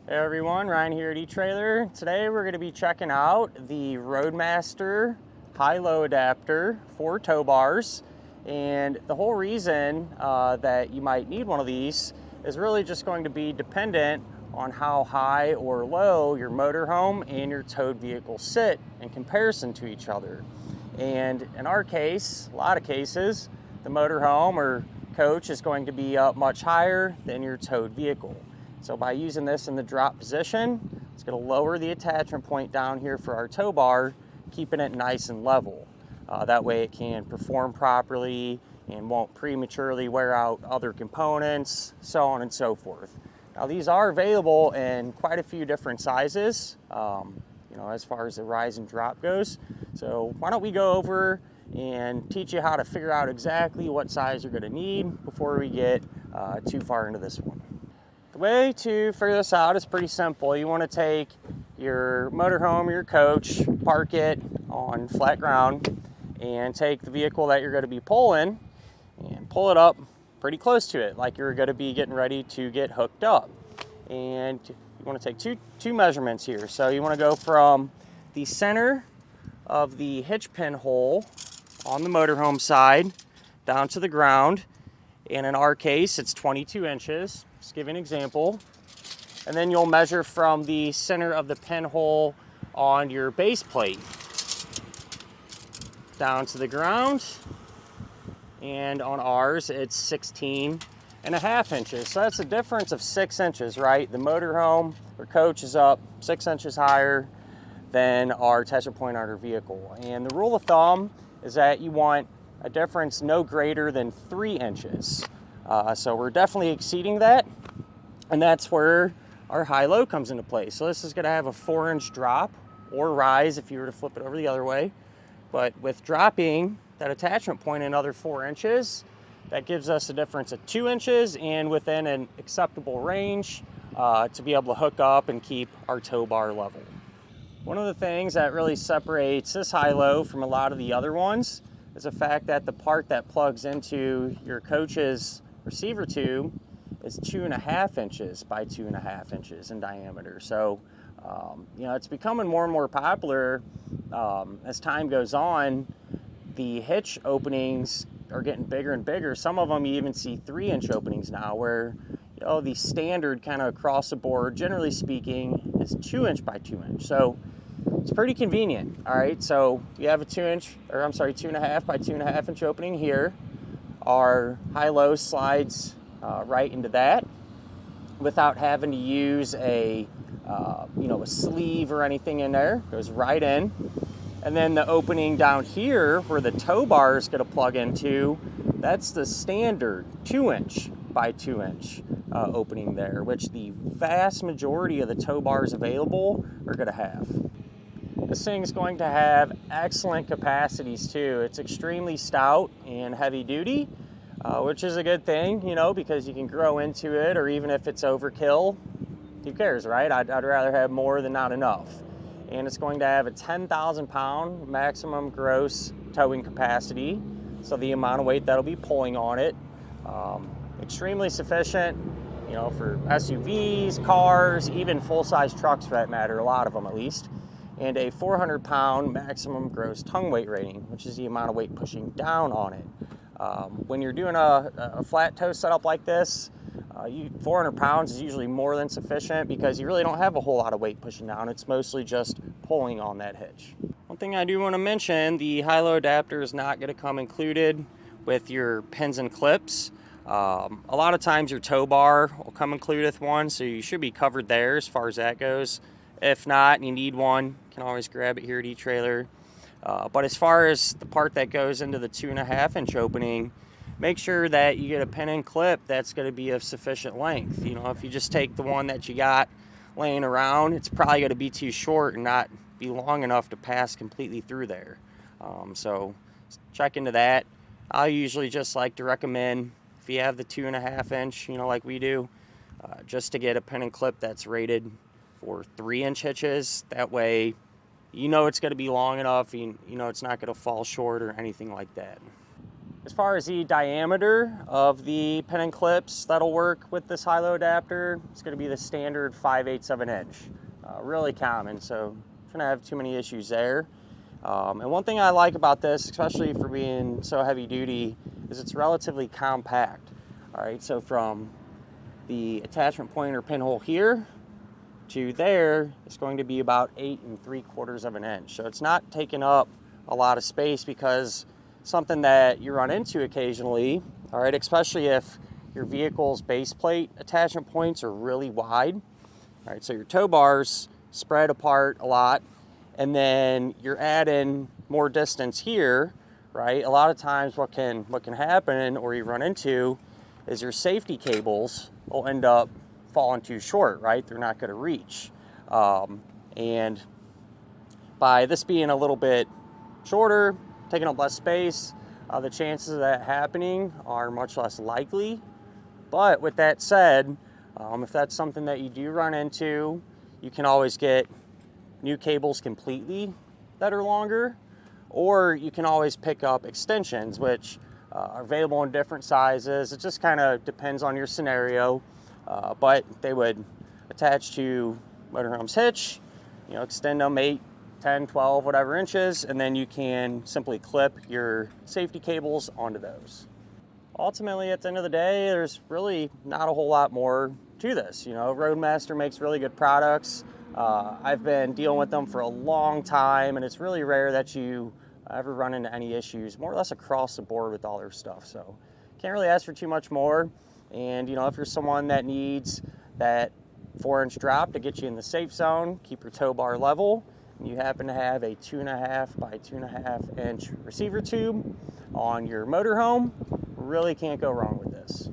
Hey everyone, Ryan here at eTrailer. Today we're going to be checking out the Roadmaster High Low Adapter for tow bars. And the whole reason that you might need one of these is really just going to be dependent on how high or low your motorhome and your towed vehicle sit in comparison to each other. And in our case, a lot of cases, the motorhome or coach is going to be up much higher than your towed vehicle. So by using this in the drop position, it's going to lower the attachment point down here for our tow bar, keeping it nice and level. That way it can perform properly and won't prematurely wear out other components, so on and so forth. Now these are available in quite a few different sizes, as far as the rise and drop goes. So why don't we go over and teach you how to figure out exactly what size you're going to need before we get too far into this one. The way to figure this out is pretty simple. You want to take your motorhome or your coach, park it on flat ground, and take the vehicle that you're going to be pulling and pull it up pretty close to it, like you're going to be getting ready to get hooked up. And you want to take two measurements here. So you want to go from the center of the hitch pin hole on the motorhome side down to the ground. And in our case, it's 22 inches. Just give you an example. And then you'll measure from the center of the pinhole on your base plate down to the ground. And on ours, it's 16.5 inches. So that's a difference of 6 inches, right? The motorhome or coach is up 6 inches higher than our attachment point on our vehicle. And the rule of thumb is that you want a difference no greater than 3 inches. So we're definitely exceeding that, and that's where our high-low comes into play. So this is going to have a 4-inch drop or rise if you were to flip it over the other way. But with dropping that attachment point another 4 inches, that gives us a difference of 2 inches and within an acceptable range to be able to hook up and keep our tow bar level. One of the things that really separates this high-low from a lot of the other ones is the fact that the part that plugs into your coach's receiver tube is 2.5 inches by 2.5 inches in diameter. So, it's becoming more and more popular as time goes on. The hitch openings are getting bigger and bigger. Some of them you even see 3-inch openings now, where the standard kind of across the board, generally speaking, is 2-inch by 2-inch. So it's pretty convenient. All right, so you have a 2.5 by 2.5 inch opening here. Our high-low slides right into that without having to use a sleeve or anything in there. Goes right in. And then the opening down here where the tow bar is going to plug into, that's the standard 2-inch by 2-inch opening there, which the vast majority of the tow bars available are going to have. This thing is going to have excellent capacities too. It's extremely stout and heavy duty, which is a good thing, because you can grow into it, or even if it's overkill, who cares, right? I'd rather have more than not enough. And it's going to have a 10,000 pound maximum gross towing capacity. So the amount of weight that'll be pulling on it, extremely sufficient, for SUVs, cars, even full-size trucks for that matter, a lot of them at least. And a 400 pound maximum gross tongue weight rating, which is the amount of weight pushing down on it. When you're doing a flat tow setup like this, 400 pounds is usually more than sufficient because you really don't have a whole lot of weight pushing down. It's mostly just pulling on that hitch. One thing I do want to mention, the high-low adapter is not going to come included with your pins and clips. A lot of times your tow bar will come included with one, so you should be covered there as far as that goes. If not, and you need one, you can always grab it here at eTrailer. But as far as the part that goes into the 2.5 inch opening, make sure that you get a pin and clip that's going to be of sufficient length. If you just take the one that you got laying around, it's probably going to be too short and not be long enough to pass completely through there. So check into that. I usually just like to recommend, if you have the 2.5 inch, like we do, just to get a pin and clip that's rated for 3-inch hitches. That way it's going to be long enough, it's not going to fall short or anything like that. As far as the diameter of the pin and clips that'll work with this high-low adapter, it's going to be the standard 5/8 of an inch. Really common, so shouldn't have too many issues there. And one thing I like about this, especially for being so heavy duty, is it's relatively compact. All right, so from the attachment point or pinhole here to there, it's going to be about 8 3/4 of an inch. So it's not taking up a lot of space, because something that you run into occasionally, all right, especially if your vehicle's base plate attachment points are really wide. All right, so your tow bars spread apart a lot, and then you're adding more distance here, right? A lot of times what can happen, or you run into, is your safety cables will end up falling too short, right? They're not going to reach. And by this being a little bit shorter, taking up less space, the chances of that happening are much less likely. But with that said, if that's something that you do run into, you can always get new cables completely that are longer, or you can always pick up extensions, which are available in different sizes. It just kind of depends on your scenario, but they would attach to motorhome's hitch, extend them 8, 10, 12, whatever inches, and then you can simply clip your safety cables onto those. Ultimately, at the end of the day, there's really not a whole lot more to this. Roadmaster makes really good products. I've been dealing with them for a long time, and it's really rare that you ever run into any issues, more or less across the board with all their stuff. So can't really ask for too much more. And if you're someone that needs that 4-inch drop to get you in the safe zone, keep your tow bar level, and you happen to have a 2.5 by 2.5 inch receiver tube on your motorhome, really can't go wrong with this.